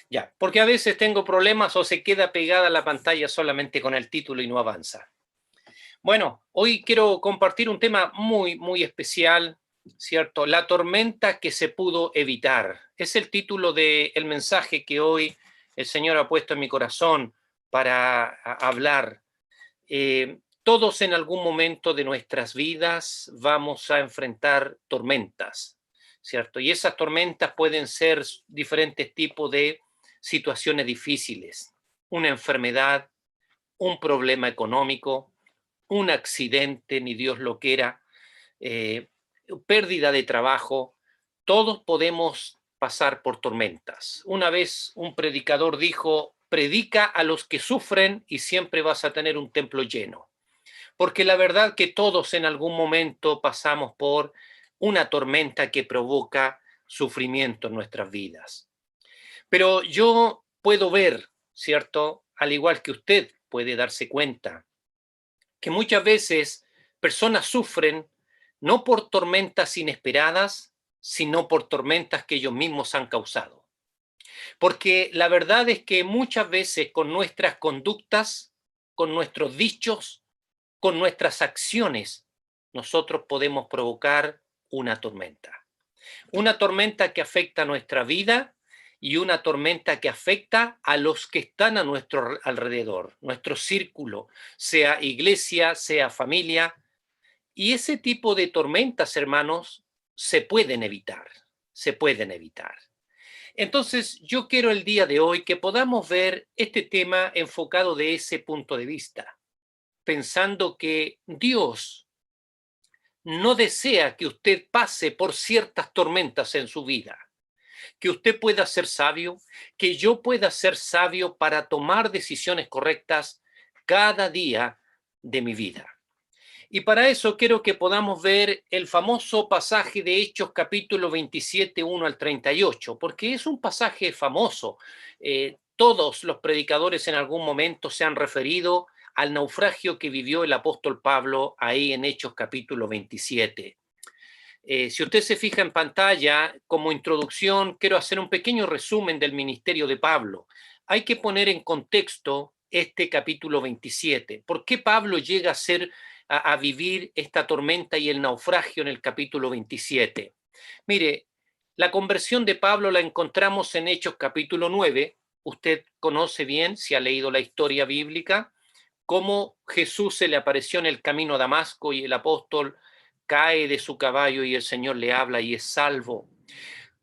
Ya, porque a veces tengo problemas o se queda pegada la pantalla solamente con el título y no avanza. Bueno, hoy quiero compartir un tema muy especial, ¿cierto? La tormenta que se pudo evitar. Es el título del mensaje que hoy el Señor ha puesto en mi corazón para hablar. Todos en algún momento de nuestras vidas vamos a enfrentar tormentas, ¿cierto? Y esas tormentas pueden ser diferentes tipos de situaciones difíciles, una enfermedad, un problema económico, un accidente, ni Dios lo quiera, eh, pérdida de trabajo. Todos podemos pasar por tormentas. Una vez un predicador dijo: predica a los que sufren y siempre vas a tener un templo lleno. Porque la verdad que todos en algún momento pasamos por una tormenta que provoca sufrimiento en nuestras vidas. Pero yo puedo ver, ¿cierto? Al igual que usted puede darse cuenta, que muchas veces personas sufren no por tormentas inesperadas, sino por tormentas que ellos mismos han causado. Porque la verdad es que muchas veces con nuestras conductas, con nuestros dichos, con nuestras acciones, nosotros podemos provocar una tormenta. Una tormenta que afecta a nuestra vida y una tormenta que afecta a los que están a nuestro alrededor, nuestro círculo, sea iglesia, sea familia. Y ese tipo de tormentas, hermanos, se pueden evitar, se pueden evitar. Entonces, yo quiero el día de hoy que podamos ver este tema enfocado de ese punto de vista, pensando que Dios no desea que usted pase por ciertas tormentas en su vida, que usted pueda ser sabio, que yo pueda ser sabio para tomar decisiones correctas cada día de mi vida. Y para eso quiero que podamos ver el famoso pasaje de Hechos capítulo 27, 1 al 38, porque es un pasaje famoso. Todos los predicadores en algún momento se han referido al naufragio que vivió el apóstol Pablo ahí en Hechos capítulo 27. Si usted se fija en pantalla, como introducción, quiero hacer un pequeño resumen del ministerio de Pablo. Hay que poner en contexto este capítulo 27. ¿Por qué Pablo llega a vivir esta tormenta y el naufragio en el capítulo 27? Mire, la conversión de Pablo la encontramos en Hechos capítulo 9. Usted conoce bien, si ha leído la historia bíblica, cómo Jesús se le apareció en el camino a Damasco y el apóstol cae de su caballo y el Señor le habla y es salvo.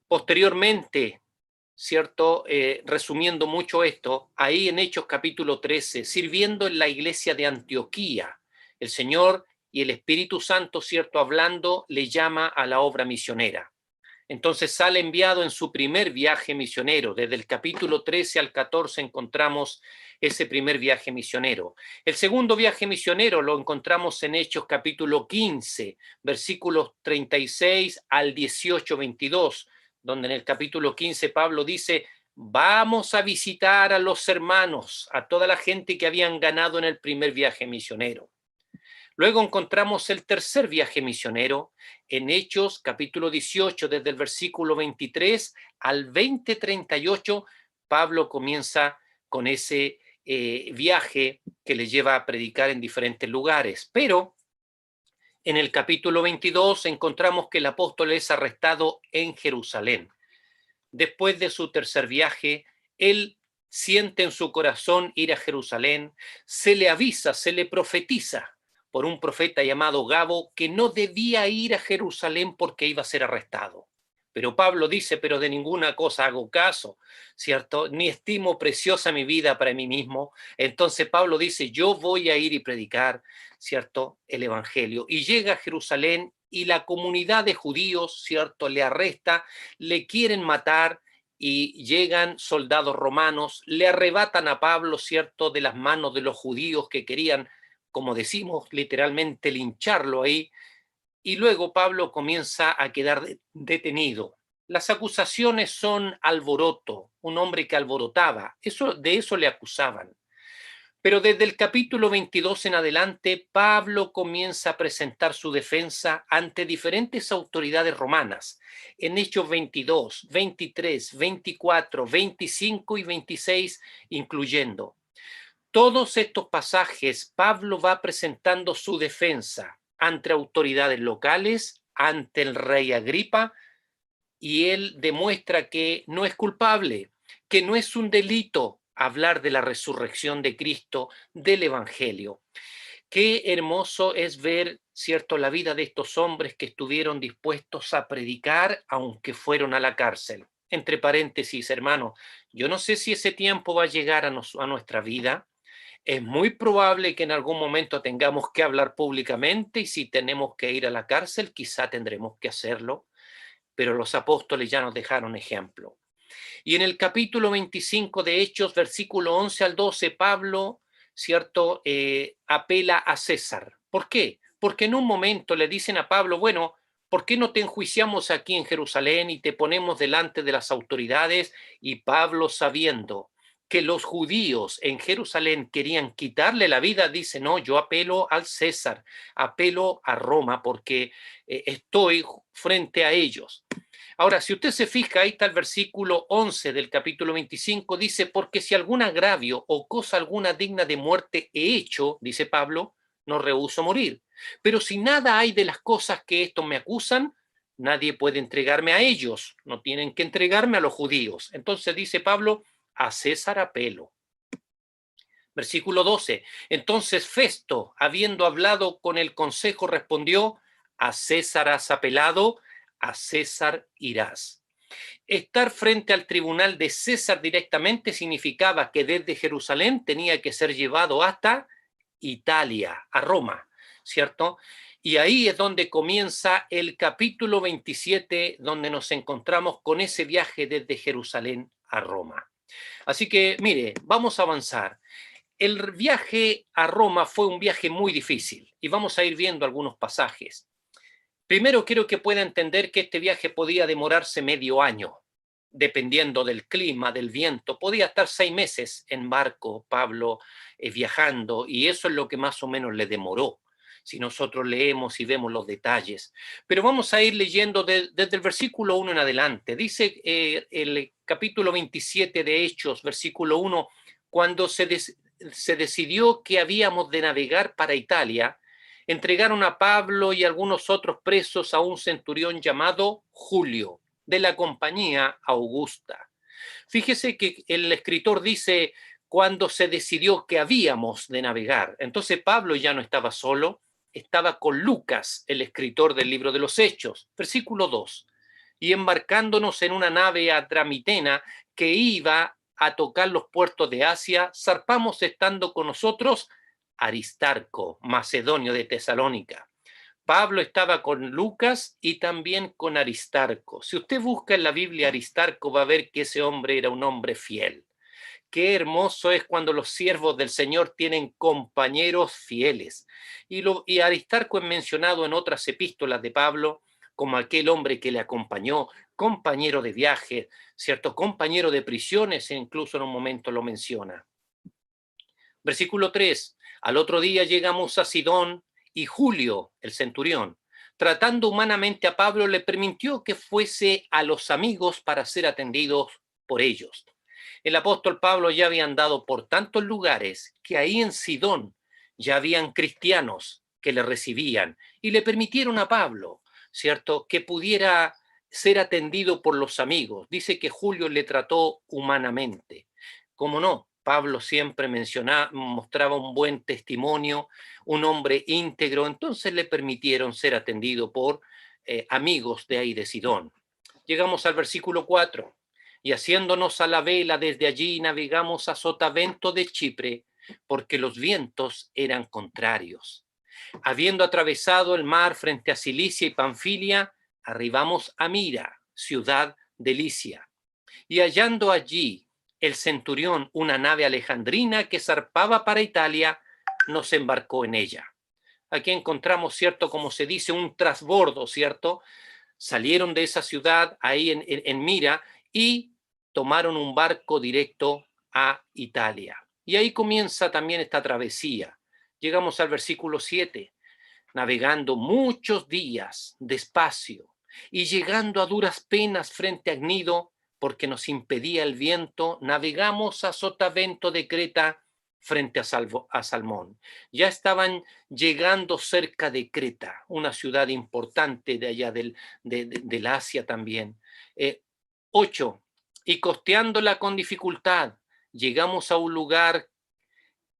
Posteriormente, ¿cierto? Resumiendo mucho esto, ahí en Hechos capítulo 13, sirviendo en la iglesia de Antioquía, el Señor y el Espíritu Santo, ¿cierto? Hablando, le llama a la obra misionera. Entonces sale enviado en su primer viaje misionero. Desde el capítulo 13 al 14 encontramos ese primer viaje misionero. El segundo viaje misionero lo encontramos en Hechos capítulo 15, versículos 36 al 18, 22, donde en el capítulo 15 Pablo dice: vamos a visitar a los hermanos, a toda la gente que habían ganado en el primer viaje misionero. Luego encontramos el tercer viaje misionero en Hechos capítulo 18, desde el versículo 23 al 20:38, Pablo comienza con ese viaje que le lleva a predicar en diferentes lugares. Pero en el capítulo 22 encontramos que el apóstol es arrestado en Jerusalén. Después de su tercer viaje, él siente en su corazón ir a Jerusalén, se le avisa, se le profetiza por un profeta llamado Gabo que no debía ir a Jerusalén porque iba a ser arrestado. Pero Pablo dice: pero de ninguna cosa hago caso, ¿cierto? Ni estimo preciosa mi vida para mí mismo. Entonces Pablo dice: yo voy a ir y predicar, ¿cierto? El evangelio. Y llega a Jerusalén y la comunidad de judíos, ¿cierto? Le arresta, le quieren matar y llegan soldados romanos, le arrebatan a Pablo, ¿cierto? De las manos de los judíos que querían, como decimos, literalmente lincharlo ahí. Y luego Pablo comienza a quedar detenido. Las acusaciones son alboroto, un hombre que alborotaba, de eso le acusaban. Pero desde el capítulo 22 en adelante, Pablo comienza a presentar su defensa ante diferentes autoridades romanas, en Hechos 22, 23, 24, 25 y 26 incluyendo. Todos estos pasajes, Pablo va presentando su defensa ante autoridades locales, ante el rey Agripa, y él demuestra que no es culpable, que no es un delito hablar de la resurrección de Cristo, del Evangelio. Qué hermoso es ver, cierto, la vida de estos hombres que estuvieron dispuestos a predicar aunque fueron a la cárcel. Entre paréntesis, hermano, yo no sé si ese tiempo va a llegar a nuestra vida. Es muy probable que en algún momento tengamos que hablar públicamente y si tenemos que ir a la cárcel, quizá tendremos que hacerlo, pero los apóstoles ya nos dejaron ejemplo. Y en el capítulo 25 de Hechos, versículo 11 al 12, Pablo, ¿cierto?, apela a César. ¿Por qué? Porque en un momento le dicen a Pablo, bueno, ¿por qué no te enjuiciamos aquí en Jerusalén y te ponemos delante de las autoridades? Y Pablo, sabiendo que los judíos en Jerusalén querían quitarle la vida, dice, no, yo apelo al César, apelo a Roma porque estoy frente a ellos. Ahora, si usted se fija, ahí está el versículo 11 del capítulo 25, dice, porque si algún agravio o cosa alguna digna de muerte he hecho, dice Pablo, no rehúso morir. Pero si nada hay de las cosas que estos me acusan, nadie puede entregarme a ellos, no tienen que entregarme a los judíos. Entonces dice Pablo, a César apelo. Versículo 12, entonces Festo, habiendo hablado con el consejo, respondió, a César has apelado, a César irás. Estar frente al tribunal de César directamente significaba que desde Jerusalén tenía que ser llevado hasta Italia, a Roma, ¿cierto? Y ahí es donde comienza el capítulo 27, donde nos encontramos con ese viaje desde Jerusalén a Roma. Así que, mire, vamos a avanzar. El viaje a Roma fue un viaje muy difícil y vamos a ir viendo algunos pasajes. Primero quiero que pueda entender que este viaje podía demorarse medio año, dependiendo del clima, del viento. Podía estar 6 meses en barco, Pablo, viajando, y eso es lo que más o menos le demoró, si nosotros leemos y vemos los detalles. Pero vamos a ir leyendo desde el versículo 1 en adelante. Dice el capítulo 27 de Hechos, versículo 1, cuando se decidió que habíamos de navegar para Italia, entregaron a Pablo y algunos otros presos a un centurión llamado Julio, de la compañía Augusta. Fíjese que el escritor dice, cuando se decidió que habíamos de navegar. Entonces Pablo ya no estaba solo, estaba con Lucas, el escritor del libro de los Hechos. Versículo 2. Y embarcándonos en una nave adramitena que iba a tocar los puertos de Asia, zarpamos estando con nosotros Aristarco, macedonio de Tesalónica. Pablo estaba con Lucas y también con Aristarco. Si usted busca en la Biblia Aristarco, va a ver que ese hombre era un hombre fiel. Qué hermoso es cuando los siervos del Señor tienen compañeros fieles. Y Aristarco es mencionado en otras epístolas de Pablo como aquel hombre que le acompañó, compañero de viaje, ¿cierto? Compañero de prisiones, e incluso en un momento lo menciona. Versículo 3. Al otro día llegamos a Sidón y Julio, el centurión, tratando humanamente a Pablo, le permitió que fuese a los amigos para ser atendidos por ellos. El apóstol Pablo ya había andado por tantos lugares que ahí en Sidón ya habían cristianos que le recibían y le permitieron a Pablo, ¿cierto?, que pudiera ser atendido por los amigos. Dice que Julio le trató humanamente. ¿Cómo no? Pablo siempre mostraba un buen testimonio, un hombre íntegro, entonces le permitieron ser atendido por amigos de ahí de Sidón. Llegamos al versículo 4. Y haciéndonos a la vela desde allí navegamos a Sotavento de Chipre, porque los vientos eran contrarios. Habiendo atravesado el mar frente a Cilicia y Panfilia, arribamos a Mira, ciudad de Licia. Y hallando allí el centurión una nave alejandrina que zarpaba para Italia, nos embarcó en ella. Aquí encontramos, ¿cierto?, como se dice, un trasbordo, ¿cierto? Salieron de esa ciudad ahí en Mira y tomaron un barco directo a Italia. Y ahí comienza también esta travesía. Llegamos al versículo 7, navegando muchos días despacio y llegando a duras penas frente a Gnido, porque nos impedía el viento, navegamos a sotavento de Creta frente a Salmón. Ya estaban llegando cerca de Creta, una ciudad importante de allá del Asia también. 8. Y costeándola con dificultad, llegamos a un lugar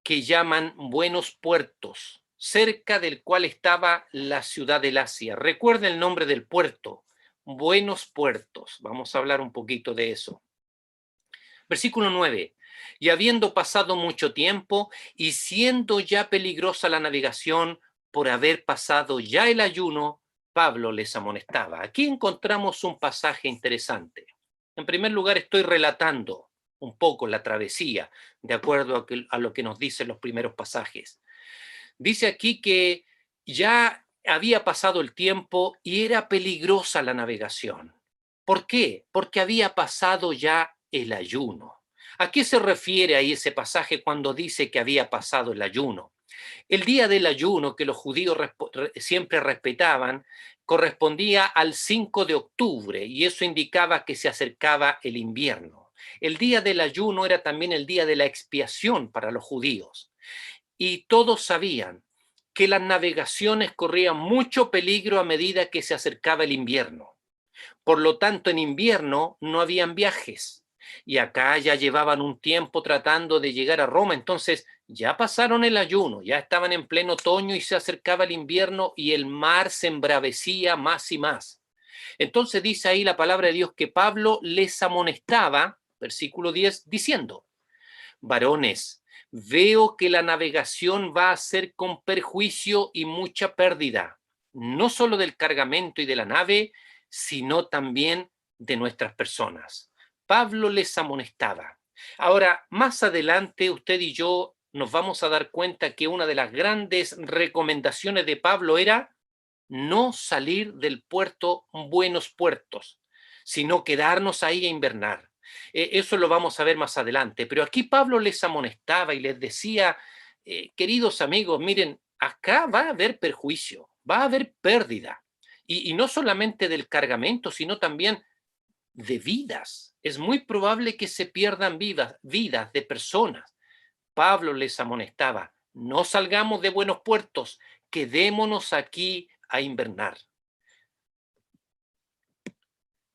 que llaman Buenos Puertos, cerca del cual estaba la ciudad del Asia. Recuerda el nombre del puerto, Buenos Puertos. Vamos a hablar un poquito de eso. Versículo 9. Y habiendo pasado mucho tiempo y siendo ya peligrosa la navegación por haber pasado ya el ayuno, Pablo les amonestaba. Aquí encontramos un pasaje interesante. En primer lugar, estoy relatando un poco la travesía, de acuerdo a lo que nos dicen los primeros pasajes. Dice aquí que ya había pasado el tiempo y era peligrosa la navegación. ¿Por qué? Porque había pasado ya el ayuno. ¿A qué se refiere ahí ese pasaje cuando dice que había pasado el ayuno? El día del ayuno que los judíos siempre respetaban correspondía al 5 de octubre y eso indicaba que se acercaba el invierno. El día del ayuno era también el día de la expiación para los judíos y todos sabían que las navegaciones corrían mucho peligro a medida que se acercaba el invierno. Por lo tanto, en invierno no habían viajes y acá ya llevaban un tiempo tratando de llegar a Roma, entonces ya pasaron el ayuno, ya estaban en pleno otoño y se acercaba el invierno y el mar se embravecía más y más. Entonces dice ahí la palabra de Dios que Pablo les amonestaba, versículo 10, diciendo: varones, veo que la navegación va a ser con perjuicio y mucha pérdida, no solo del cargamento y de la nave, sino también de nuestras personas. Pablo les amonestaba. Ahora, más adelante, usted y yo nos vamos a dar cuenta que una de las grandes recomendaciones de Pablo era no salir del puerto Buenos Puertos, sino quedarnos ahí a invernar. Eso lo vamos a ver más adelante, pero aquí Pablo les amonestaba y les decía, queridos amigos, miren, acá va a haber perjuicio, va a haber pérdida, y no solamente del cargamento, sino también de vidas. Es muy probable que se pierdan vidas de personas. Pablo les amonestaba, no salgamos de Buenos Puertos, quedémonos aquí a invernar.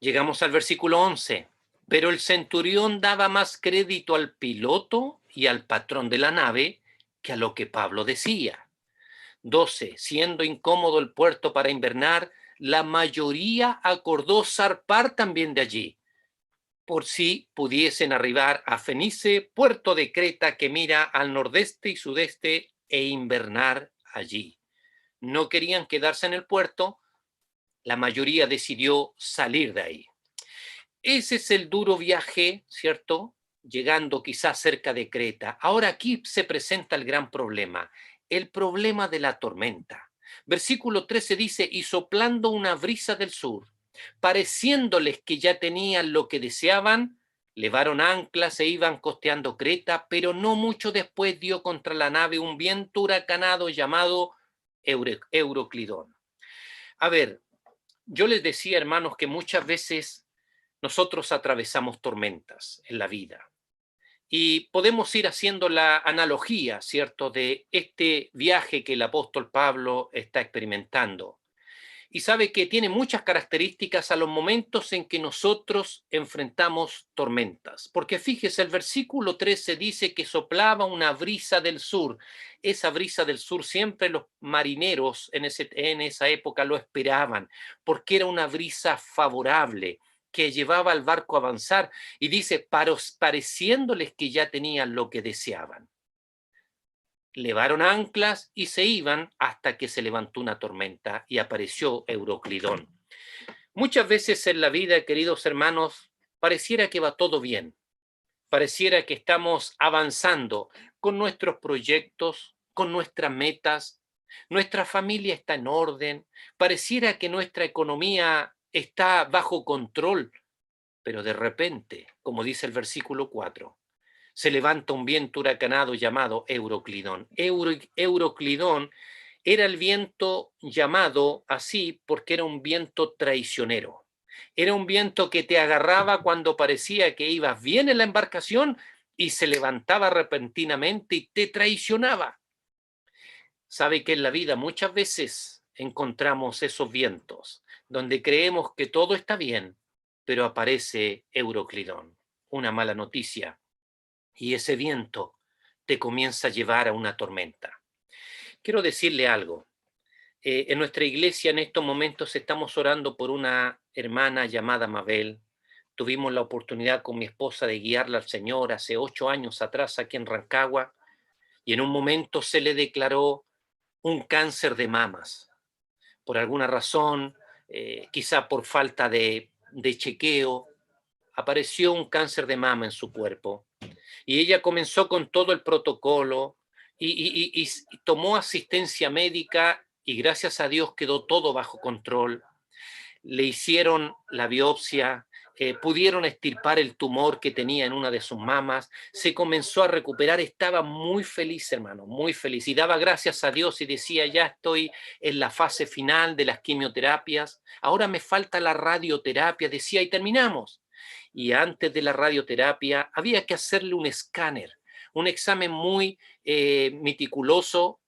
Llegamos al versículo 11. Pero el centurión daba más crédito al piloto y al patrón de la nave que a lo que Pablo decía. 12. Siendo incómodo el puerto para invernar, la mayoría acordó zarpar también de allí, por si pudiesen arribar a Fenice, puerto de Creta que mira al nordeste y sudeste, e invernar allí. No querían quedarse en el puerto, la mayoría decidió salir de ahí. Ese es el duro viaje, ¿cierto? Llegando quizás cerca de Creta. Ahora aquí se presenta el gran problema, el problema de la tormenta. Versículo 13 dice, y soplando una brisa del sur, pareciéndoles que ya tenían lo que deseaban, levaron anclas e iban costeando Creta, pero no mucho después dio contra la nave un viento huracanado llamado Euroclidón. A ver, yo les decía, hermanos, que muchas veces nosotros atravesamos tormentas en la vida y podemos ir haciendo la analogía, ¿cierto?, de este viaje que el apóstol Pablo está experimentando. Y sabe que tiene muchas características a los momentos en que nosotros enfrentamos tormentas. Porque fíjese, el versículo 13 dice que soplaba una brisa del sur. Esa brisa del sur siempre los marineros en esa época lo esperaban, porque era una brisa favorable que llevaba al barco a avanzar. Y dice, pareciéndoles que ya tenían lo que deseaban. Levaron anclas y se iban hasta que se levantó una tormenta y apareció Euroclidón. Muchas veces en la vida, queridos hermanos, pareciera que va todo bien, pareciera que estamos avanzando con nuestros proyectos, con nuestras metas, nuestra familia está en orden, pareciera que nuestra economía está bajo control, pero de repente, como dice el versículo 4, se levanta un viento huracanado llamado Euroclidón. Euroclidón era el viento llamado así porque era un viento traicionero. Era un viento que te agarraba cuando parecía que ibas bien en la embarcación y se levantaba repentinamente y te traicionaba. Sabe que en la vida muchas veces encontramos esos vientos donde creemos que todo está bien, pero aparece Euroclidón, una mala noticia, y ese viento te comienza a llevar a una tormenta. Quiero decirle algo. En nuestra iglesia en estos momentos estamos orando por una hermana llamada Mabel. Tuvimos la oportunidad con mi esposa de guiarla al Señor hace 8 años atrás aquí en Rancagua, y en un momento se le declaró un cáncer de mamas. Por alguna razón, quizá por falta de chequeo, apareció un cáncer de mama en su cuerpo. Y ella comenzó con todo el protocolo y tomó asistencia médica y gracias a Dios quedó todo bajo control. Le hicieron la biopsia, pudieron extirpar el tumor que tenía en una de sus mamas, se comenzó a recuperar, estaba muy feliz, hermano, muy feliz, y daba gracias a Dios y decía, ya estoy en la fase final de las quimioterapias, ahora me falta la radioterapia, decía, y terminamos. Y antes de la radioterapia había que hacerle un escáner, un examen muy meticuloso,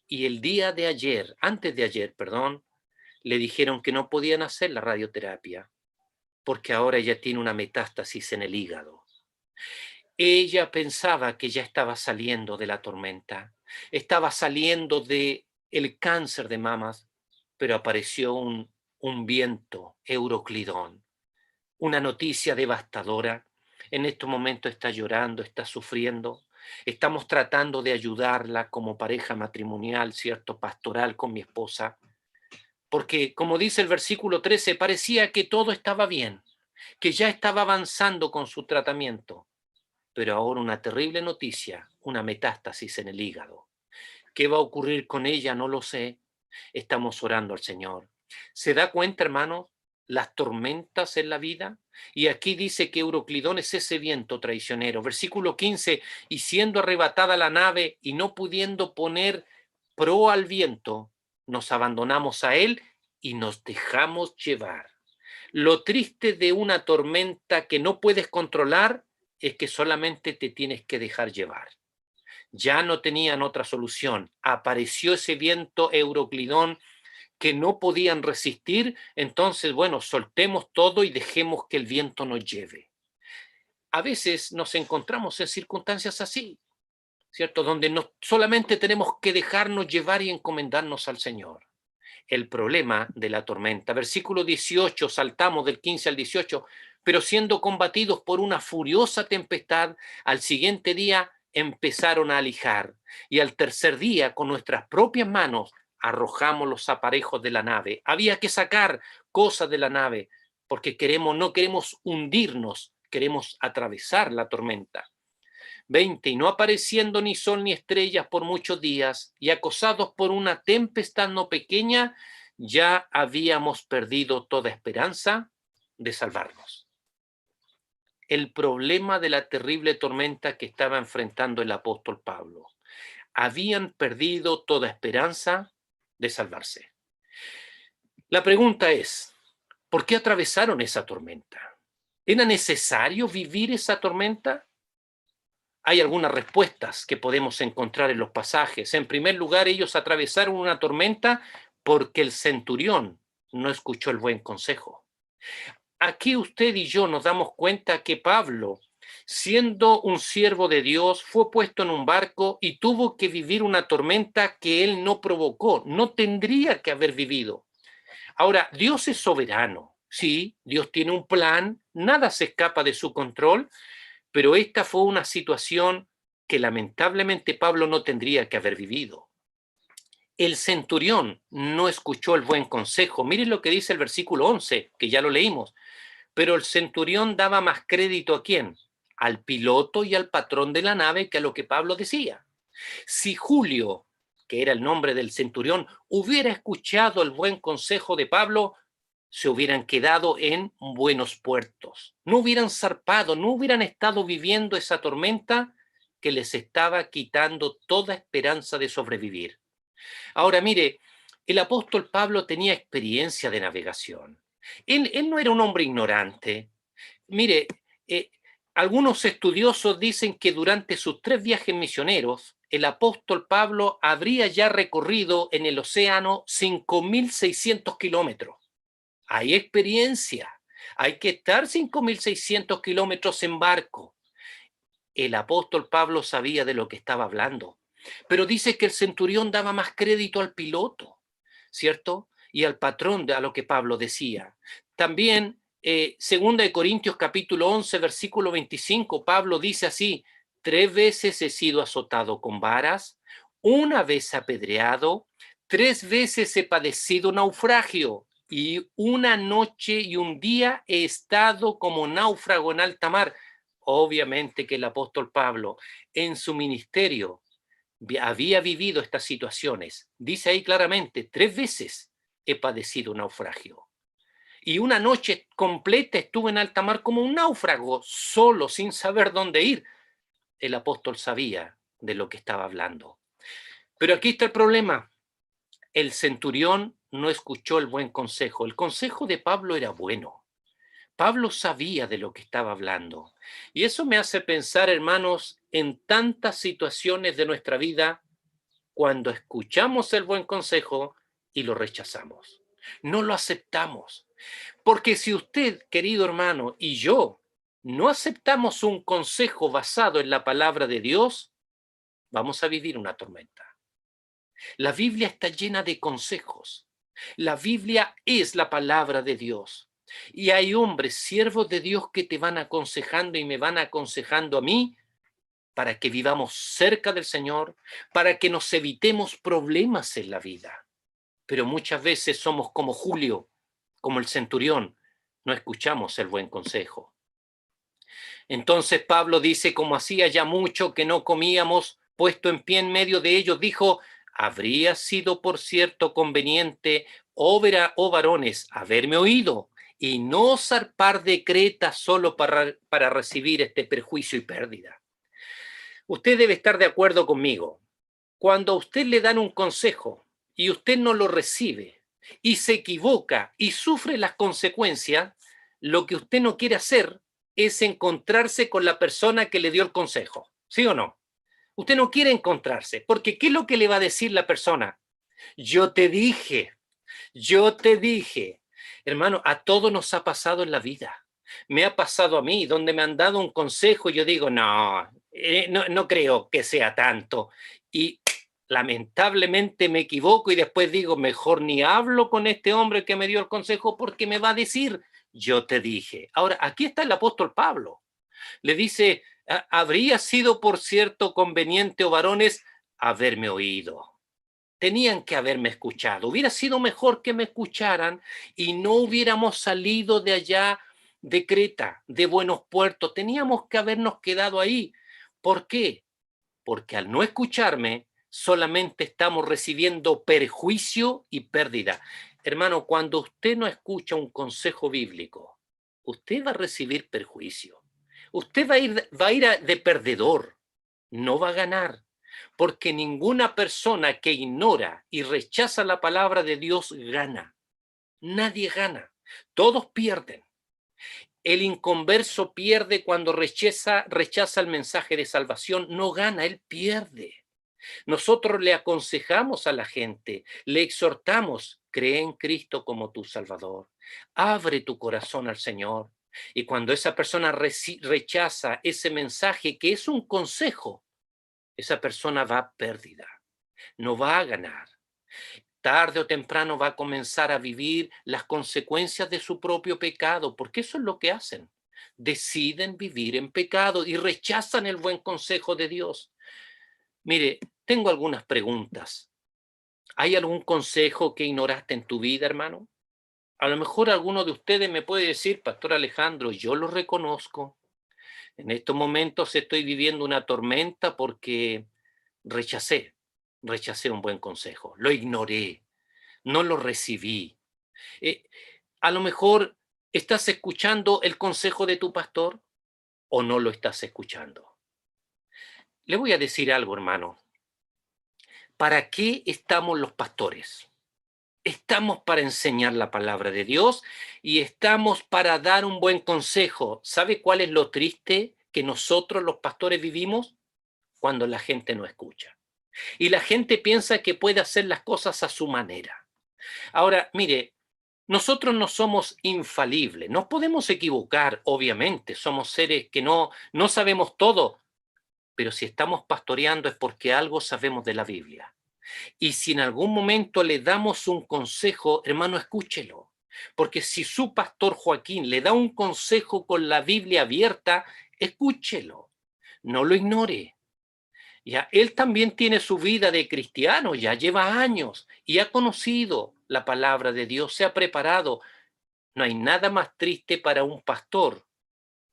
y el día de ayer, antes de ayer, perdón, le dijeron que no podían hacer la radioterapia porque ahora ella tiene una metástasis en el hígado. Ella pensaba que ya estaba saliendo de la tormenta, estaba saliendo de el cáncer de mamas, pero apareció un viento, Euroclidón, una noticia devastadora. En estos momentos está llorando, está sufriendo. Estamos tratando de ayudarla como pareja matrimonial, ¿cierto? Pastoral con mi esposa. Porque, como dice el versículo 13, parecía que todo estaba bien, que ya estaba avanzando con su tratamiento. Pero ahora una terrible noticia, una metástasis en el hígado. ¿Qué va a ocurrir con ella? No lo sé. Estamos orando al Señor. ¿Se da cuenta, hermano, las tormentas en la vida? Y aquí dice que Euroclidón es ese viento traicionero. Versículo 15, y siendo arrebatada la nave y no pudiendo poner proa al viento, nos abandonamos a él y nos dejamos llevar. Lo triste de una tormenta que no puedes controlar es que solamente te tienes que dejar llevar. Ya no tenían otra solución. Apareció ese viento Euroclidón que no podían resistir, entonces, bueno, soltemos todo y dejemos que el viento nos lleve. A veces nos encontramos en circunstancias así, ¿cierto? Donde solamente tenemos que dejarnos llevar y encomendarnos al Señor. El problema de la tormenta. Versículo 18, saltamos del 15 al 18, pero siendo combatidos por una furiosa tempestad, al siguiente día empezaron a alijar, y al tercer día con nuestras propias manos arrojamos los aparejos de la nave. Había que sacar cosas de la nave, porque no queremos hundirnos, queremos atravesar la tormenta. 20, y no apareciendo ni sol ni estrellas por muchos días, y acosados por una tempestad no pequeña, ya habíamos perdido toda esperanza de salvarnos. El problema de la terrible tormenta que estaba enfrentando el apóstol Pablo. Habían perdido toda esperanza de salvarse. La pregunta es, ¿por qué atravesaron esa tormenta? ¿Era necesario vivir esa tormenta? Hay algunas respuestas que podemos encontrar en los pasajes. En primer lugar, ellos atravesaron una tormenta porque el centurión no escuchó el buen consejo. Aquí usted y yo nos damos cuenta que Pablo, siendo un siervo de Dios, fue puesto en un barco y tuvo que vivir una tormenta que él no provocó, no tendría que haber vivido. Ahora, Dios es soberano, sí, Dios tiene un plan, nada se escapa de su control, pero esta fue una situación que lamentablemente Pablo no tendría que haber vivido. El centurión no escuchó el buen consejo. Miren lo que dice el versículo 11, que ya lo leímos. Pero el centurión daba más crédito ¿a quién? Al piloto y al patrón de la nave que a lo que Pablo decía. Si Julio, que era el nombre del centurión, hubiera escuchado el buen consejo de Pablo, se hubieran quedado en buenos puertos, no hubieran zarpado, no hubieran estado viviendo esa tormenta que les estaba quitando toda esperanza de sobrevivir. Ahora, mire, el apóstol Pablo tenía experiencia de navegación. Él no era un hombre ignorante. Mire, eh, algunos estudiosos dicen que durante sus 3 viajes misioneros, el apóstol Pablo habría ya recorrido en el océano 5.600 kilómetros. Hay experiencia. Hay que estar 5.600 kilómetros en barco. El apóstol Pablo sabía de lo que estaba hablando, pero dice que el centurión daba más crédito al piloto, ¿cierto? Y al patrón a lo que Pablo decía. También, 2 Corintios capítulo 11, versículo 25, Pablo dice así: 3 veces he sido azotado con varas, 1 vez apedreado, 3 veces he padecido naufragio, y 1 noche y 1 día he estado como náufrago en alta mar. Obviamente que el apóstol Pablo en su ministerio había vivido estas situaciones. Dice ahí claramente: 3 veces he padecido un naufragio. Y 1 noche completa estuve en alta mar como un náufrago, solo, sin saber dónde ir. El apóstol sabía de lo que estaba hablando. Pero aquí está el problema. El centurión no escuchó el buen consejo. El consejo de Pablo era bueno. Pablo sabía de lo que estaba hablando. Y eso me hace pensar, hermanos, en tantas situaciones de nuestra vida cuando escuchamos el buen consejo y lo rechazamos. No lo aceptamos. Porque si usted, querido hermano, y yo no aceptamos un consejo basado en la palabra de Dios, vamos a vivir una tormenta. La Biblia está llena de consejos. La Biblia es la palabra de Dios. Y hay hombres, siervos de Dios, que te van aconsejando y me van aconsejando a mí para que vivamos cerca del Señor, para que nos evitemos problemas en la vida. Pero muchas veces somos como Julio, como el centurión, no escuchamos el buen consejo. Entonces Pablo dice: como hacía ya mucho que no comíamos, puesto en pie en medio de ellos, dijo: habría sido por cierto conveniente, oh varones, haberme oído y no zarpar de Creta solo para recibir este perjuicio y pérdida. Usted debe estar de acuerdo conmigo. Cuando a usted le dan un consejo y usted no lo recibe y se equivoca y sufre las consecuencias, lo que usted no quiere hacer es encontrarse con la persona que le dio el consejo. ¿Sí o no? Usted no quiere encontrarse, porque ¿qué es lo que le va a decir la persona? Yo te dije, yo te dije. Hermano, a todos nos ha pasado en la vida. Me ha pasado a mí, donde me han dado un consejo y yo digo: no, no creo que sea tanto. Y lamentablemente me equivoco y después digo: mejor ni hablo con este hombre que me dio el consejo, porque me va a decir: yo te dije. Ahora, aquí está el apóstol Pablo. Le dice: habría sido por cierto conveniente, oh varones, haberme oído. Tenían que haberme escuchado. Hubiera sido mejor que me escucharan y no hubiéramos salido de allá, de Creta, de buenos puertos. Teníamos que habernos quedado ahí. ¿Por qué? Porque al no escucharme, solamente estamos recibiendo perjuicio y pérdida. Hermano, cuando usted no escucha un consejo bíblico, usted va a recibir perjuicio. Usted va a ir de perdedor, no va a ganar, porque ninguna persona que ignora y rechaza la palabra de Dios gana. Nadie gana, todos pierden. El inconverso pierde cuando rechaza el mensaje de salvación, no gana, él pierde. Nosotros le aconsejamos a la gente, le exhortamos: cree en Cristo como tu Salvador, abre tu corazón al Señor. Y cuando esa persona rechaza ese mensaje que es un consejo, esa persona va a pérdida, no va a ganar. Tarde o temprano va a comenzar a vivir las consecuencias de su propio pecado, porque eso es lo que hacen. Deciden vivir en pecado y rechazan el buen consejo de Dios. Mire, tengo algunas preguntas. ¿Hay algún consejo que ignoraste en tu vida, hermano? A lo mejor alguno de ustedes me puede decir: Pastor Alejandro, yo lo reconozco. En estos momentos estoy viviendo una tormenta porque rechacé, rechacé un buen consejo, lo ignoré, no lo recibí. Eh, a lo mejor estás escuchando el consejo de tu pastor o no lo estás escuchando. Le voy a decir algo, hermano. ¿Para qué estamos los pastores? Estamos para enseñar la palabra de Dios y estamos para dar un buen consejo. ¿Sabe cuál es lo triste que nosotros los pastores vivimos? Cuando la gente no escucha. Y la gente piensa que puede hacer las cosas a su manera. Ahora, mire, nosotros no somos infalibles, nos podemos equivocar, obviamente, somos seres que no sabemos todo, pero si estamos pastoreando es porque algo sabemos de la Biblia. Y si en algún momento le damos un consejo, hermano, escúchelo. Porque si su pastor Joaquín le da un consejo con la Biblia abierta, escúchelo. No lo ignore. Ya, él también tiene su vida de cristiano, ya lleva años y ha conocido la palabra de Dios, se ha preparado. No hay nada más triste para un pastor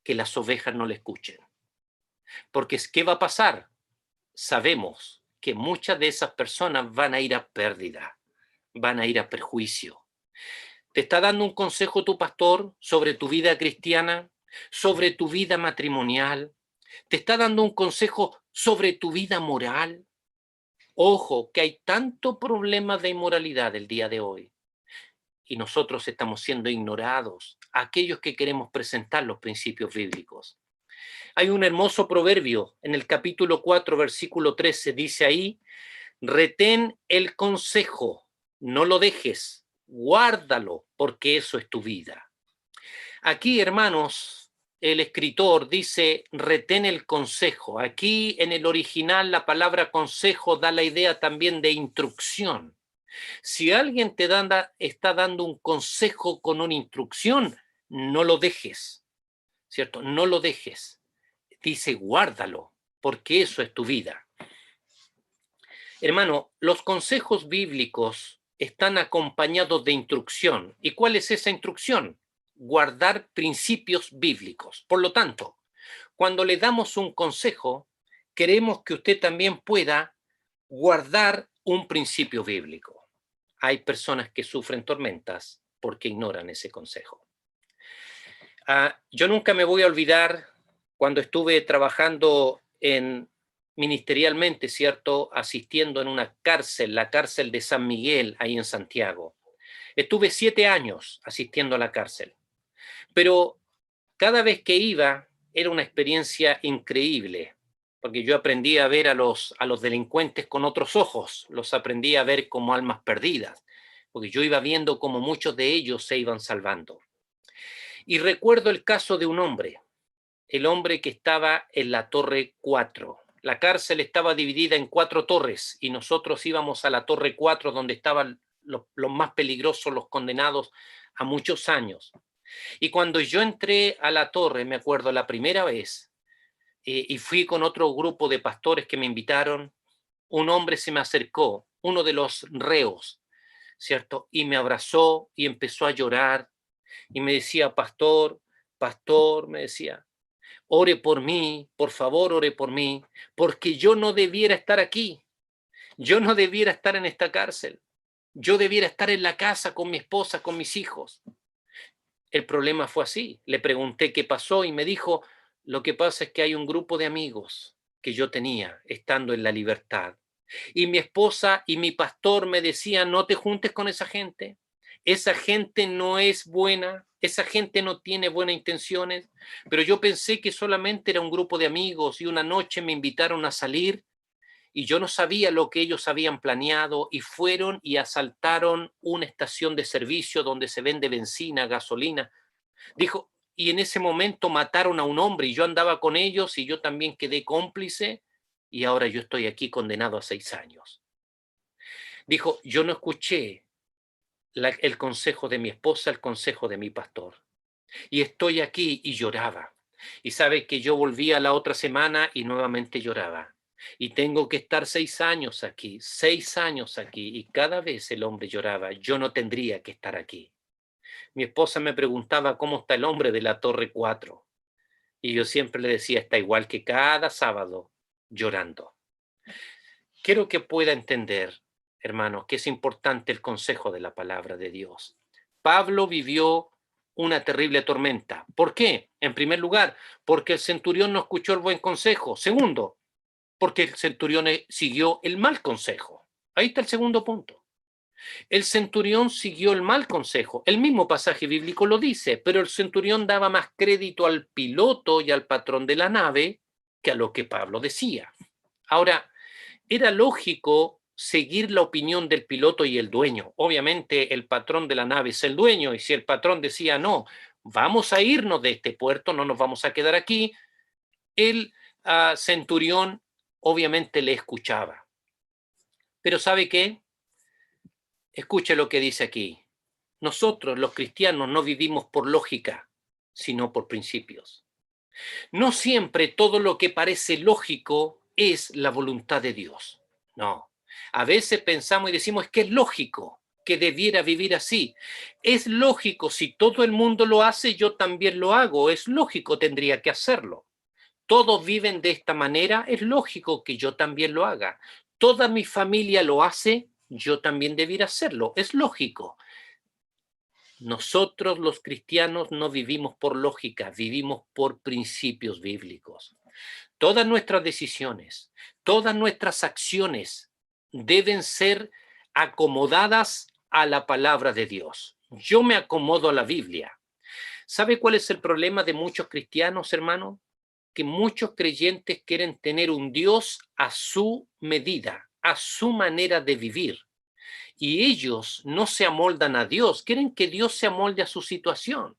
que las ovejas no le escuchen. Porque ¿qué va a pasar? Sabemos que muchas de esas personas van a ir a pérdida, van a ir a perjuicio. ¿Te está dando un consejo tu pastor sobre tu vida cristiana, sobre tu vida matrimonial? ¿Te está dando un consejo sobre tu vida moral? Ojo, que hay tanto problema de inmoralidad el día de hoy y nosotros estamos siendo ignorados, aquellos que queremos presentar los principios bíblicos. Hay un hermoso proverbio en el capítulo 4, versículo 13, dice ahí: retén el consejo, no lo dejes, guárdalo, porque eso es tu vida. Aquí, hermanos, el escritor dice, retén el consejo. Aquí en el original la palabra consejo da la idea también de instrucción. Si alguien está dando un consejo con una instrucción, no lo dejes, ¿cierto? No lo dejes. Dice, guárdalo, porque eso es tu vida. Hermano, los consejos bíblicos están acompañados de instrucción. ¿Y cuál es esa instrucción? Guardar principios bíblicos. Por lo tanto, cuando le damos un consejo, queremos que usted también pueda guardar un principio bíblico. Hay personas que sufren tormentas porque ignoran ese consejo. Yo nunca me voy a olvidar cuando estuve trabajando ministerialmente, ¿cierto? Asistiendo en una cárcel, la cárcel de San Miguel, ahí en Santiago. Estuve 7 años asistiendo a la cárcel, pero cada vez que iba era una experiencia increíble, porque yo aprendí a ver a los delincuentes con otros ojos, los aprendí a ver como almas perdidas, porque yo iba viendo cómo muchos de ellos se iban salvando. Y recuerdo el caso de un hombre, el hombre que estaba en la torre 4. La cárcel estaba dividida en 4 torres y nosotros íbamos a la torre 4 donde estaban los más peligrosos, los condenados a muchos años. Y cuando yo entré a la torre, me acuerdo la primera vez, y fui con otro grupo de pastores que me invitaron, un hombre se me acercó, uno de los reos, ¿cierto? Y me abrazó y empezó a llorar y me decía, pastor, pastor, me decía, ore por mí, por favor, ore por mí, porque yo no debiera estar aquí, yo no debiera estar en esta cárcel, yo debiera estar en la casa con mi esposa, con mis hijos. El problema fue así, le pregunté qué pasó y me dijo, lo que pasa es que hay un grupo de amigos que yo tenía estando en la libertad. Y mi esposa y mi pastor me decían, no te juntes con esa gente no es buena, esa gente no tiene buenas intenciones, pero yo pensé que solamente era un grupo de amigos y una noche me invitaron a salir y yo no sabía lo que ellos habían planeado y fueron y asaltaron una estación de servicio donde se vende benzina, gasolina. Dijo, y en ese momento mataron a un hombre y yo andaba con ellos y yo también quedé cómplice y ahora yo estoy aquí condenado a 6 años. Dijo, yo no escuché el consejo de mi esposa, el consejo de mi pastor. Y estoy aquí y lloraba. Y sabe que yo volvía la otra semana y nuevamente lloraba. Y tengo que estar 6 años aquí, 6 años aquí. Y cada vez el hombre lloraba. Yo no tendría que estar aquí. Mi esposa me preguntaba cómo está el hombre de la Torre 4. Y yo siempre le decía, está igual que cada sábado, llorando. Quiero que pueda entender, hermanos, que es importante el consejo de la palabra de Dios. Pablo vivió una terrible tormenta. ¿Por qué? En primer lugar, porque el centurión no escuchó el buen consejo. Segundo, Porque el centurión siguió el mal consejo. Ahí está el segundo punto. El centurión siguió el mal consejo. El mismo pasaje bíblico lo dice, pero el centurión daba más crédito al piloto y al patrón de la nave que a lo que Pablo decía. Ahora, era lógico seguir la opinión del piloto y el dueño. Obviamente el patrón de la nave es el dueño, y si el patrón decía, no, vamos a irnos de este puerto, no nos vamos a quedar aquí, el centurión obviamente le escuchaba. Pero ¿sabe qué? Escuche lo que dice aquí. Nosotros, los cristianos, no vivimos por lógica, sino por principios. No siempre todo lo que parece lógico es la voluntad de Dios. No. A veces pensamos y decimos es que es lógico que debiera vivir así. Es lógico, si todo el mundo lo hace, yo también lo hago. Es lógico, tendría que hacerlo. Todos viven de esta manera, es lógico que yo también lo haga. Toda mi familia lo hace, yo también debiera hacerlo. Es lógico. Nosotros los cristianos no vivimos por lógica, vivimos por principios bíblicos. Todas nuestras decisiones, todas nuestras acciones deben ser acomodadas a la palabra de Dios. Yo me acomodo a la Biblia. ¿Sabe cuál es el problema de muchos cristianos, hermano? Que muchos creyentes quieren tener un Dios a su medida, a su manera de vivir. Y ellos no se amoldan a Dios, quieren que Dios se amolde a su situación.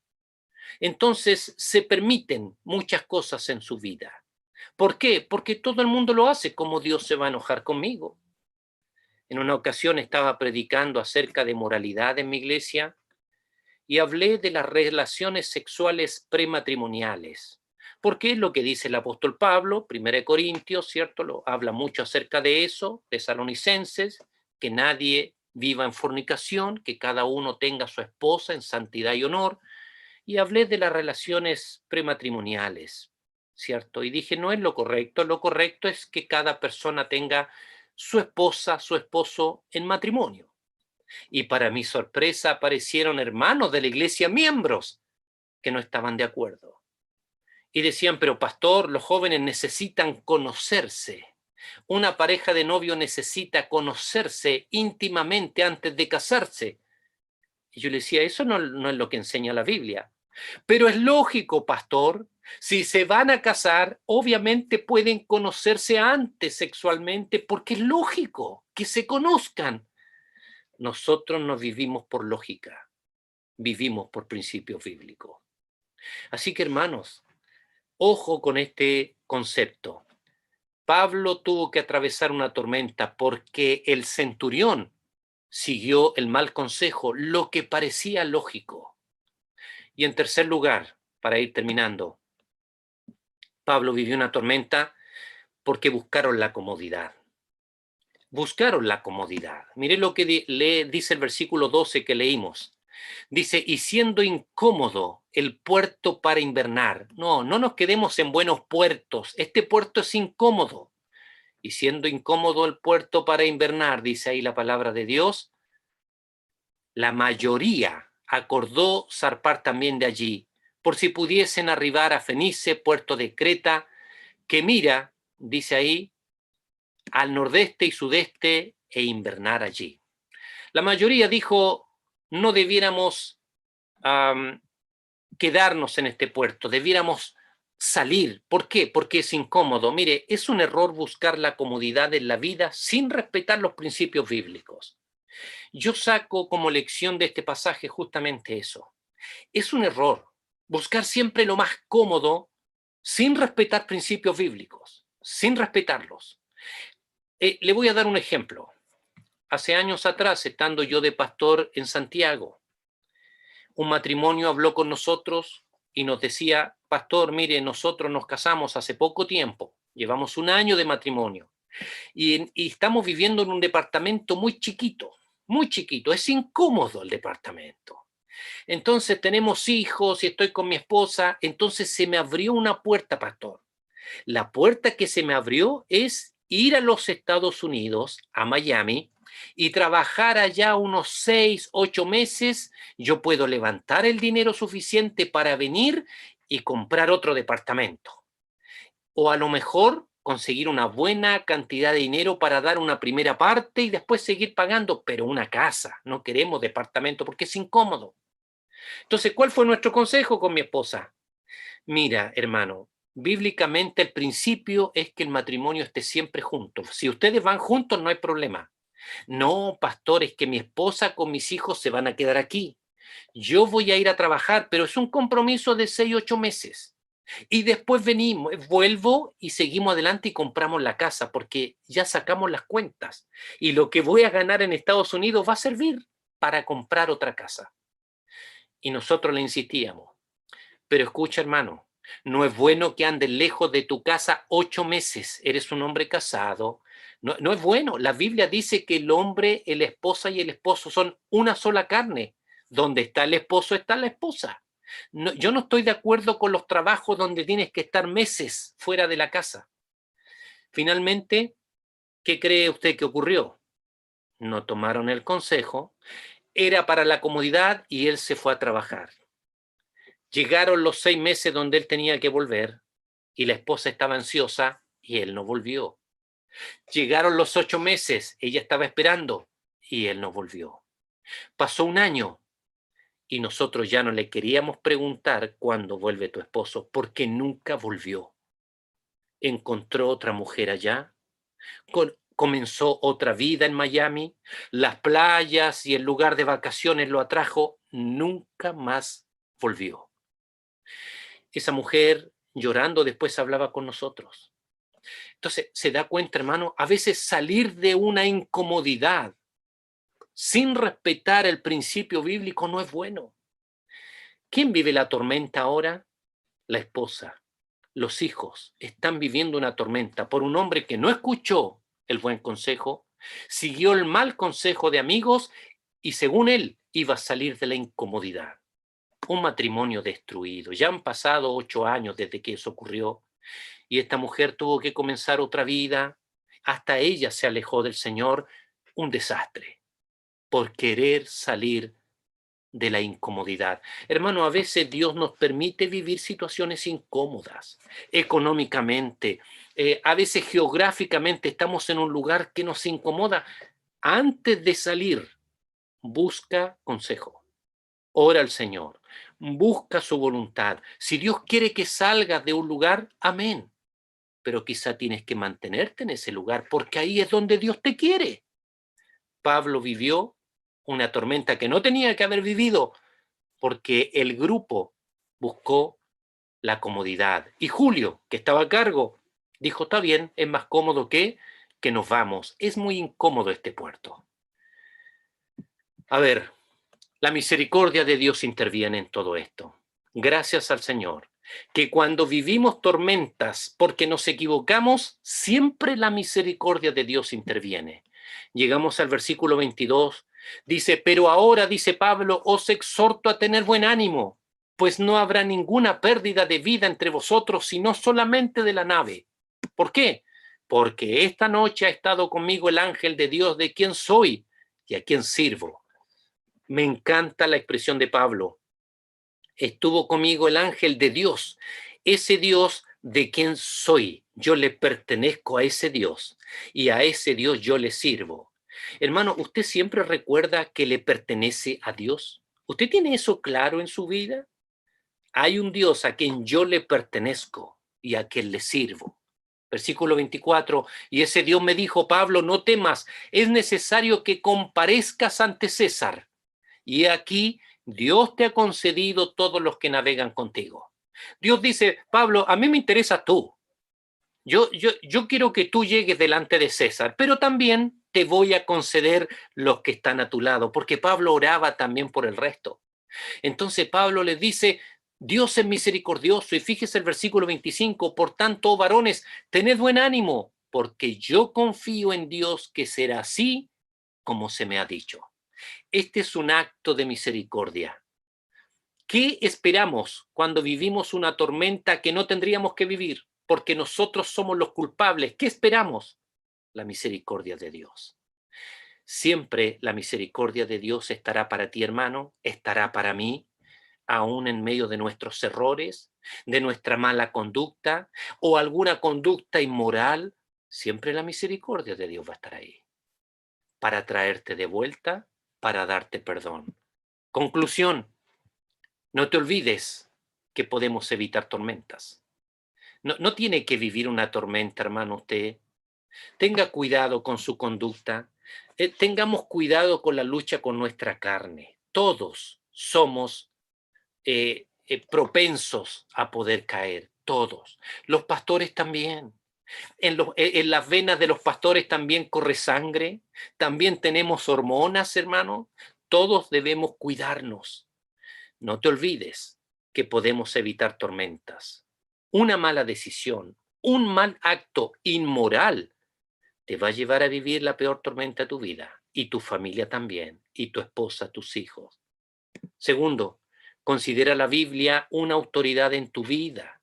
Entonces se permiten muchas cosas en su vida. ¿Por qué? Porque todo el mundo lo hace. ¿Cómo Dios se va a enojar conmigo? En una ocasión estaba predicando acerca de moralidad en mi iglesia y hablé de las relaciones sexuales prematrimoniales. Porque es lo que dice el apóstol Pablo, 1 Corintios, ¿cierto? Lo habla mucho acerca de eso, tesalonicenses, que nadie viva en fornicación, que cada uno tenga a su esposa en santidad y honor. Y hablé de las relaciones prematrimoniales, ¿cierto? Y dije, no es lo correcto es que cada persona tenga su esposa, su esposo en matrimonio. Y para mi sorpresa aparecieron hermanos de la iglesia, miembros, que no estaban de acuerdo. Y decían, pero pastor, los jóvenes necesitan conocerse. Una pareja de novio necesita conocerse íntimamente antes de casarse. Y yo le decía, eso no es lo que enseña la Biblia. Pero es lógico, pastor. Si se van a casar, obviamente pueden conocerse antes sexualmente, porque es lógico que se conozcan. Nosotros no vivimos por lógica, vivimos por principios bíblicos. Así que, hermanos, ojo con este concepto. Pablo tuvo que atravesar una tormenta porque el centurión siguió el mal consejo, lo que parecía lógico. Y en tercer lugar, para ir terminando, Pablo vivió una tormenta porque buscaron la comodidad. Buscaron la comodidad. Mire lo que dice el versículo 12 que leímos. Dice, y siendo incómodo el puerto para invernar. No nos quedemos en buenos puertos. Este puerto es incómodo. Y siendo incómodo el puerto para invernar, dice ahí la palabra de Dios, la mayoría acordó zarpar también de allí, por si pudiesen arribar a Fenice, puerto de Creta, que mira, dice ahí, al nordeste y sudeste e invernar allí. La mayoría dijo, no debiéramos quedarnos en este puerto, debiéramos salir. ¿Por qué? Porque es incómodo. Mire, es un error buscar la comodidad en la vida sin respetar los principios bíblicos. Yo saco como lección de este pasaje justamente eso. Es un error buscar siempre lo más cómodo sin respetar principios bíblicos, sin respetarlos. Le voy a dar un ejemplo. Hace años atrás, estando yo de pastor en Santiago, un matrimonio habló con nosotros y nos decía, pastor, mire, nosotros nos casamos hace poco tiempo, llevamos un año de matrimonio y estamos viviendo en un departamento muy chiquito, es incómodo el departamento. Entonces tenemos hijos y estoy con mi esposa, entonces se me abrió una puerta, pastor. La puerta que se me abrió es ir a los Estados Unidos, a Miami, y trabajar allá unos 6, 8 meses. Yo puedo levantar el dinero suficiente para venir y comprar otro departamento. O a lo mejor conseguir una buena cantidad de dinero para dar una primera parte y después seguir pagando, pero una casa, no queremos departamento porque es incómodo. Entonces, ¿cuál fue nuestro consejo con mi esposa? Mira, hermano, bíblicamente el principio es que el matrimonio esté siempre junto. Si ustedes van juntos, no hay problema. No, pastor, es que mi esposa con mis hijos se van a quedar aquí. Yo voy a ir a trabajar, pero es un compromiso de 6, 8 meses. Y después venimos, vuelvo y seguimos adelante y compramos la casa porque ya sacamos las cuentas. Y lo que voy a ganar en Estados Unidos va a servir para comprar otra casa. Y nosotros le insistíamos. Pero escucha, hermano, no es bueno que andes lejos de tu casa 8 meses. Eres un hombre casado. No, no es bueno. La Biblia dice que el hombre, la esposa y el esposo son una sola carne. Donde está el esposo está la esposa. No, yo no estoy de acuerdo con los trabajos donde tienes que estar meses fuera de la casa. Finalmente, ¿qué cree usted que ocurrió? No tomaron el consejo. Era para la comodidad y él se fue a trabajar. Llegaron los 6 meses donde él tenía que volver y la esposa estaba ansiosa y él no volvió. Llegaron los 8 meses, ella estaba esperando y él no volvió. Pasó un año y nosotros ya no le queríamos preguntar cuándo vuelve tu esposo porque nunca volvió. Encontró otra mujer allá, comenzó otra vida en Miami, las playas y el lugar de vacaciones lo atrajo, nunca más volvió. Esa mujer llorando después hablaba con nosotros. Entonces, se da cuenta, hermano, a veces salir de una incomodidad sin respetar el principio bíblico no es bueno. ¿Quién vive la tormenta ahora? La esposa. Los hijos están viviendo una tormenta por un hombre que no escuchó el buen consejo, siguió el mal consejo de amigos y según él iba a salir de la incomodidad. Un matrimonio destruido. Ya han pasado 8 años desde que eso ocurrió y esta mujer tuvo que comenzar otra vida. Hasta ella se alejó del Señor. Un desastre por querer salir de la incomodidad. Hermano, a veces Dios nos permite vivir situaciones incómodas, económicamente, a veces geográficamente estamos en un lugar que nos incomoda. Antes de salir, busca consejo, ora al Señor, busca su voluntad. Si Dios quiere que salgas de un lugar, amén. Pero quizá tienes que mantenerte en ese lugar porque ahí es donde Dios te quiere. Pablo vivió una tormenta que no tenía que haber vivido porque el grupo buscó la comodidad. Y Julio, que estaba a cargo, dijo, está bien, es más cómodo que nos vamos. Es muy incómodo este puerto. A ver, la misericordia de Dios interviene en todo esto. Gracias al Señor, que cuando vivimos tormentas porque nos equivocamos, siempre la misericordia de Dios interviene. Llegamos al versículo 22, dice, pero ahora, dice Pablo, os exhorto a tener buen ánimo, pues no habrá ninguna pérdida de vida entre vosotros, sino solamente de la nave. ¿Por qué? Porque esta noche ha estado conmigo el ángel de Dios de quien soy y a quien sirvo. Me encanta la expresión de Pablo. Estuvo conmigo el ángel de Dios, ese Dios de quien soy. Yo le pertenezco a ese Dios y a ese Dios yo le sirvo. Hermano, ¿usted siempre recuerda que le pertenece a Dios? ¿Usted tiene eso claro en su vida? Hay un Dios a quien yo le pertenezco y a quien le sirvo. Versículo 24, y ese Dios me dijo, Pablo, no temas, es necesario que comparezcas ante César. Y aquí Dios te ha concedido todos los que navegan contigo. Dios dice, Pablo, a mí me interesa tú. Yo quiero que tú llegues delante de César, pero también te voy a conceder los que están a tu lado, porque Pablo oraba también por el resto. Entonces Pablo les dice, Dios es misericordioso, y fíjese el versículo 25, por tanto, varones, tened buen ánimo, porque yo confío en Dios que será así como se me ha dicho. Este es un acto de misericordia. ¿Qué esperamos cuando vivimos una tormenta que no tendríamos que vivir? Porque nosotros somos los culpables. ¿Qué esperamos? La misericordia de Dios. Siempre la misericordia de Dios estará para ti, hermano, estará para mí. aún en medio de nuestros errores, de nuestra mala conducta o alguna conducta inmoral, siempre la misericordia de Dios va a estar ahí para traerte de vuelta, para darte perdón. Conclusión, no te olvides que podemos evitar tormentas. No tiene que vivir una tormenta, hermano, usted. Tenga cuidado con su conducta. Tengamos cuidado con la lucha con nuestra carne. Todos somos propensos a poder caer, todos. Los pastores también. En las venas de los pastores también corre sangre, también tenemos hormonas, hermano. Todos debemos cuidarnos. No te olvides que podemos evitar tormentas. Una mala decisión, un mal acto inmoral te va a llevar a vivir la peor tormenta de tu vida, y tu familia también, y tu esposa, tus hijos. Segundo, considera la Biblia una autoridad en tu vida.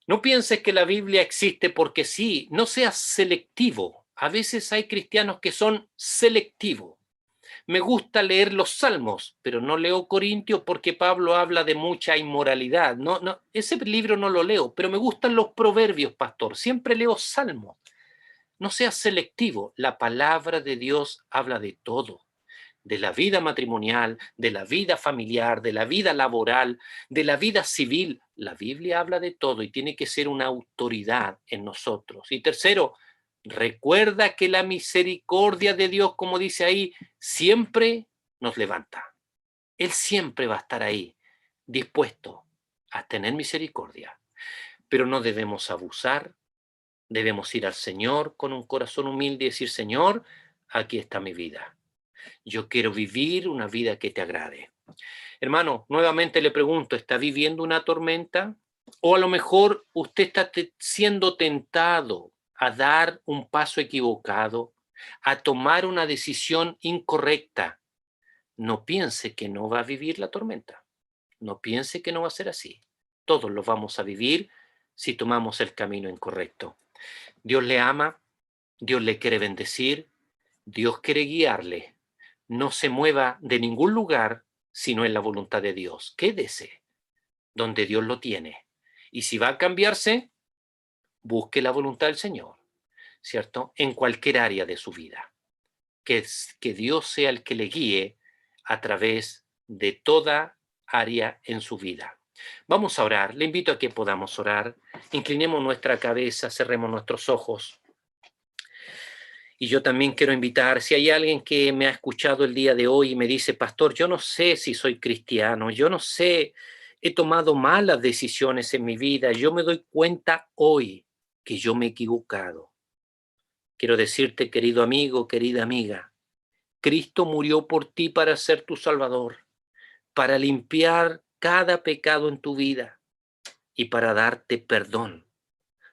No pienses que la Biblia existe porque sí, no seas selectivo. A veces hay cristianos que son selectivos. Me gusta leer los Salmos, pero no leo Corintios porque Pablo habla de mucha inmoralidad. Ese libro no lo leo, pero me gustan los proverbios, pastor. Siempre leo Salmos. No seas selectivo. La palabra de Dios habla de todo. De la vida matrimonial, de la vida familiar, de la vida laboral, de la vida civil. La Biblia habla de todo y tiene que ser una autoridad en nosotros. Y tercero, recuerda que la misericordia de Dios, como dice ahí, siempre nos levanta. Él siempre va a estar ahí, dispuesto a tener misericordia. Pero no debemos abusar, debemos ir al Señor con un corazón humilde y decir, Señor, aquí está mi vida. Yo quiero vivir una vida que te agrade. Hermano, nuevamente le pregunto, ¿está viviendo una tormenta? O a lo mejor usted está siendo tentado a dar un paso equivocado, a tomar una decisión incorrecta. No piense que no va a vivir la tormenta. No piense que no va a ser así. Todos lo vamos a vivir si tomamos el camino incorrecto. Dios le ama, Dios le quiere bendecir, Dios quiere guiarle. No se mueva de ningún lugar sino en la voluntad de Dios. Quédese donde Dios lo tiene. Y si va a cambiarse, busque la voluntad del Señor, ¿cierto? En cualquier área de su vida. Que Dios sea el que le guíe a través de toda área en su vida. Vamos a orar. Le invito a que podamos orar. Inclinemos nuestra cabeza, cerremos nuestros ojos. Y yo también quiero invitar, si hay alguien que me ha escuchado el día de hoy y me dice, pastor, yo no sé si soy cristiano, yo no sé, he tomado malas decisiones en mi vida, yo me doy cuenta hoy que yo me he equivocado. Quiero decirte, querido amigo, querida amiga, Cristo murió por ti para ser tu Salvador, para limpiar cada pecado en tu vida y para darte perdón,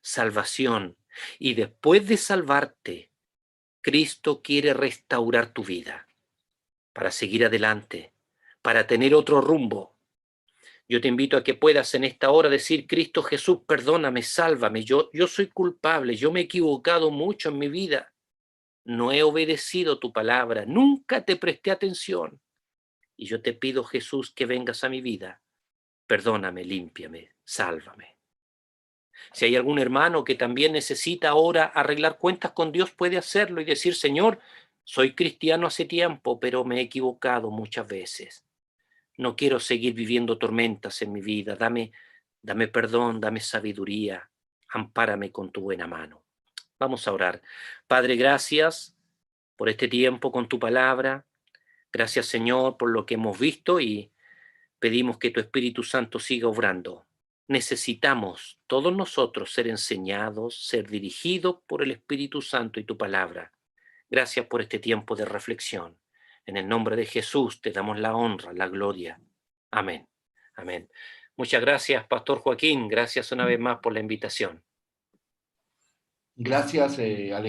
salvación. Y después de salvarte, Cristo quiere restaurar tu vida para seguir adelante, para tener otro rumbo. Yo te invito a que puedas en esta hora decir, Cristo Jesús, perdóname, sálvame, yo soy culpable, yo me he equivocado mucho en mi vida, no he obedecido tu palabra, nunca te presté atención. Y yo te pido, Jesús, que vengas a mi vida, perdóname, límpiame, sálvame. Si hay algún hermano que también necesita ahora arreglar cuentas con Dios, puede hacerlo y decir, Señor, soy cristiano hace tiempo, pero me he equivocado muchas veces. No quiero seguir viviendo tormentas en mi vida. Dame perdón, dame sabiduría. Ampárame con tu buena mano. Vamos a orar. Padre, gracias por este tiempo con tu palabra. Gracias, Señor, por lo que hemos visto y pedimos que tu Espíritu Santo siga obrando. Necesitamos todos nosotros ser enseñados, ser dirigidos por el Espíritu Santo y tu palabra. Gracias por este tiempo de reflexión. En el nombre de Jesús te damos la honra, la gloria. Amén. Amén. Muchas gracias, Pastor Joaquín. Gracias una vez más por la invitación. Gracias,